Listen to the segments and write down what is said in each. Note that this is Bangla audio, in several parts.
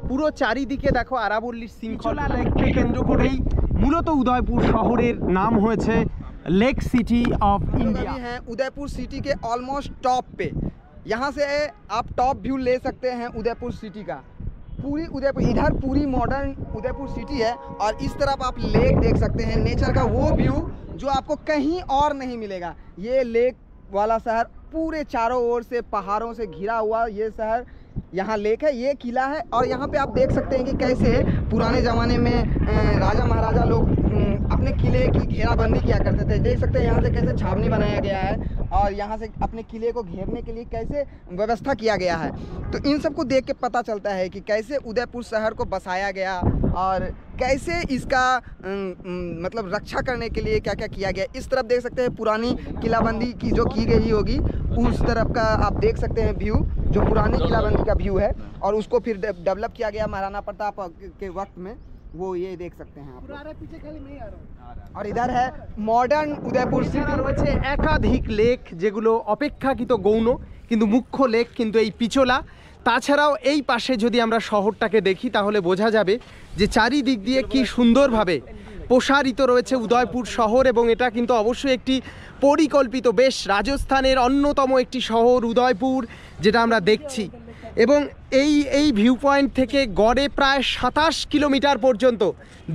পুরো চারিদিকে দেখো আরাবল্লীর শৃঙ্খলা লেককে কেন্দ্র করেই মূলত উদয়পুর শহরের নাম হয়েছে लेक सिटी ऑफ इंडिया। हैं उदयपुर सिटी के ऑलमोस्ट टॉप पे। यहाँ से आप टॉप व्यू ले सकते हैं उदयपुर सिटी का। पूरी उदयपुर इधर पूरी मॉडर्न उदयपुर सिटी है और इस तरफ आप लेक देख सकते हैं, नेचर का वो व्यू जो आपको कहीं और नहीं मिलेगा। ये लेक वाला शहर पूरे चारों ओर से पहाड़ों से घिरा हुआ ये शहर, यहाँ लेक है, ये किला है। और यहाँ पे आप देख सकते हैं कि कैसे पुराने ज़माने में राजा महाराजा लोग अपने किले की घेराबंदी किया करते थे। देख सकते हैं यहाँ से कैसे छावनी बनाया गया है और यहाँ से अपने किले को घेरने के लिए कैसे व्यवस्था किया गया है। तो इन सब को देख के पता चलता है कि कैसे उदयपुर शहर को बसाया गया और कैसे इसका मतलब रक्षा करने के लिए क्या क्या किया गया। इस तरफ देख सकते हैं पुरानी किलाबंदी की जो की गई होगी, उस तरफ का आप देख सकते हैं व्यू, जो पुरानी किलाबंदी का व्यू है और उसको फिर डेवलप किया गया महाराणा प्रताप के वक्त में, वो ये देख सकते हैं आप। और इधर है मॉडर्न उदयपुर सिटी। রয়েছে একাধিক লেক যেগুলো অপেক্ষাকৃত গৌণ, কিন্তু মুখ্য লেক কিন্তু এই পিচোলা। তাছাড়াও এই পাশে যদি আমরা শহরটাকে দেখি তাহলে বোঝা যাবে যে চারিদিক দিয়ে কি সুন্দরভাবে প্রসারিত রয়েছে উদয়পুর শহর, এবং এটা কিন্তু অবশ্যই একটি পরিকল্পিত, বেশ রাজস্থানের অন্যতম একটি শহর উদয়পুর যেটা আমরা দেখছি। এবং এই ভিউ পয়েন্ট থেকে গড়ে প্রায় 27 কিলোমিটার পর্যন্ত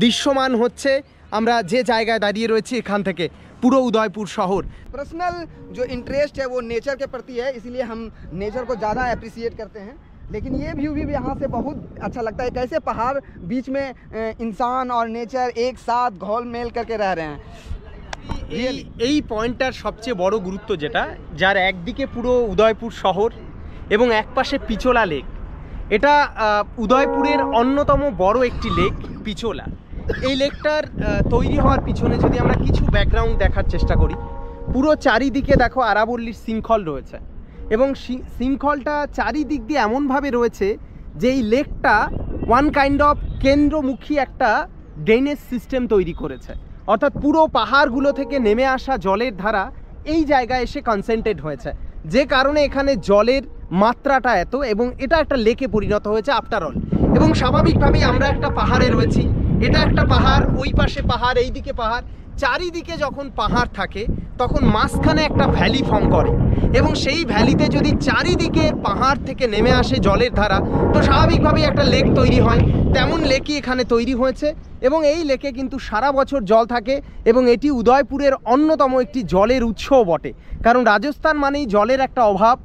দৃশ্যমান হচ্ছে আমরা যে জায়গায় দাঁড়িয়ে রয়েছি এখান থেকে পুরো উদয়পুর শহর। पर्सनल जो इंटरेस्ट है वो नेचर के प्रति है, इसीलिए हम नेचर को ज़्यादा अप्रिसिएट करते हैं। लेकिन ये व्यू भी यहाँ से बहुत अच्छा लगता है, कैसे पहाड़ बीच में इंसान और नेचर एक साथ घोल मेल करके रह रहे हैं। এই পয়েন্টটার সবচেয়ে বড় গুরুত্ব যেটা, যার একদিকে পুরো উদয়পুর শহর এবং একপাশে পিচোলা লেক। এটা উদয়পুরের অন্যতম বড় একটি লেক পিচোলা। এই লেকটার তৈরি হওয়ার পিছনে যদি আমরা কিছু ব্যাকগ্রাউন্ড দেখার চেষ্টা করি, পুরো চারিদিকে দেখো আরাবল্লীর শৃঙ্খল রয়েছে এবং শৃঙ্খলটা চারিদিক দিয়ে এমনভাবে রয়েছে যে এই লেকটা ওয়ান কাইন্ড অফ কেন্দ্রমুখী একটা ড্রেনেজ সিস্টেম তৈরি করেছে। অর্থাৎ পুরো পাহাড়গুলো থেকে নেমে আসা জলের ধারা এই জায়গায় এসে কনসেন্ট্রেট হয়েছে, যে কারণে এখানে জলের মাত্রাটা এত, এবং এটা একটা লেকে পরিণত হয়েছে আফটার অল। এবং স্বাভাবিকভাবেই আমরা একটা পাহাড়ে রয়েছি, এটা একটা পাহাড়, ওই পাশে পাহাড়, এইদিকে পাহাড়, চারিদিকে যখন পাহাড় থাকে তখন মাঝখানে একটা ভ্যালি ফর্ম করে, এবং সেই ভ্যালিতে যদি চারিদিকে পাহাড় থেকে নেমে আসে জলের ধারা, তো স্বাভাবিকভাবেই একটা লেক তৈরি হয়। তেমন লেকই এখানে তৈরি হয়েছে এবং এই লেকে কিন্তু সারা বছর জল থাকে এবং এটি উদয়পুরের অন্যতম একটি জলের উৎসও বটে। কারণ রাজস্থান মানেই জলের একটা অভাব।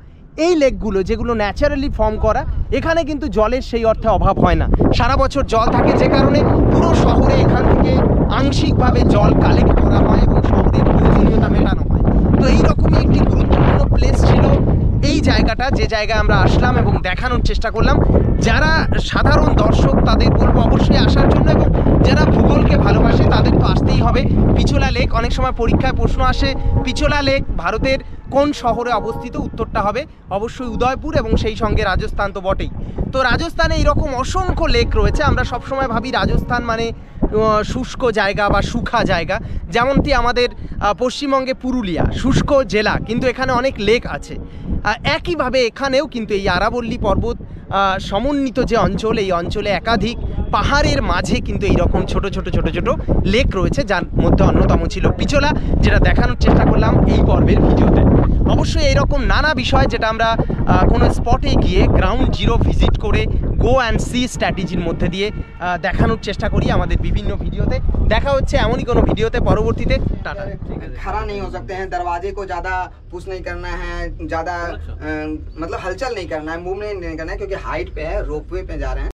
এই লেকগুলো যেগুলো ন্যাচারালি ফর্ম করা, এখানে কিন্তু জলের সেই অর্থে অভাব হয় না, সারা বছর জল থাকে, যে কারণে পুরো শহরে এখান থেকে আংশিকভাবে জল কালেক্ট করা হয় এবং শহরের প্রয়োজনীয়তা মেটানো হয়। তো এইরকমই একটি গুরুত্বপূর্ণ প্লেস ছিল এই জায়গাটা, যে জায়গায় আমরা আসলাম এবং দেখানোর চেষ্টা করলাম। যারা সাধারণ দর্শক তাদের বলবো অবশ্যই আসার জন্য, এবং যারা ভূগোলকে ভালোবাসে তাদের তো আসতেই হবে। পিচোলা লেক, অনেক সময় পরীক্ষায় প্রশ্ন আসে পিচোলা লেক ভারতের কোন শহরে অবস্থিত, উত্তরটা হবে অবশ্যই উদয়পুর, এবং সেই সঙ্গে রাজস্থান তো বটেই। তো রাজস্থানে এইরকম অসংখ্য লেক রয়েছে। আমরা সবসময় ভাবি রাজস্থান মানে শুষ্ক জায়গা বা শুখা জায়গা, যেমনটি আমাদের পশ্চিমবঙ্গে পুরুলিয়া শুষ্ক জেলা, কিন্তু এখানে অনেক লেক আছে। একইভাবে এখানেও কিন্তু এই আরাবল্লী পর্বত সমন্বিত যে অঞ্চল, এই অঞ্চলে একাধিক পাহাড়ের মাঝে কিন্তু এইরকম ছোট ছোট ছোট ছোট লেক রয়েছে, যার মধ্যে অন্যতম ছিল পিচোলা, যেটা দেখানোর চেষ্টা করলাম এই পর্বের ভিডিওতে। অবশ্যই এইরকম নানা বিষয় যেটা আমরা কোনো স্পটে গিয়ে গ্রাউন্ড জিরো ভিজিট করে গো অ্যান্ড সি স্ট্র্যাটেজির মধ্যে দিয়ে দেখানোর চেষ্টা করি আমাদের বিভিন্ন ভিডিওতে। দেখা হচ্ছে এমনই কোনো ভিডিওতে পরবর্তীতে। টাটা। खड़ा नहीं हो सकते हैं, दरवाजे को ज़्यादा पुश नहीं करना है, ज़्यादा मतलब हलचल नहीं करना है, मूवमेंट नहीं करना है, क्योंकि हाइट पे है, रोपवे पे जा रहे हैं।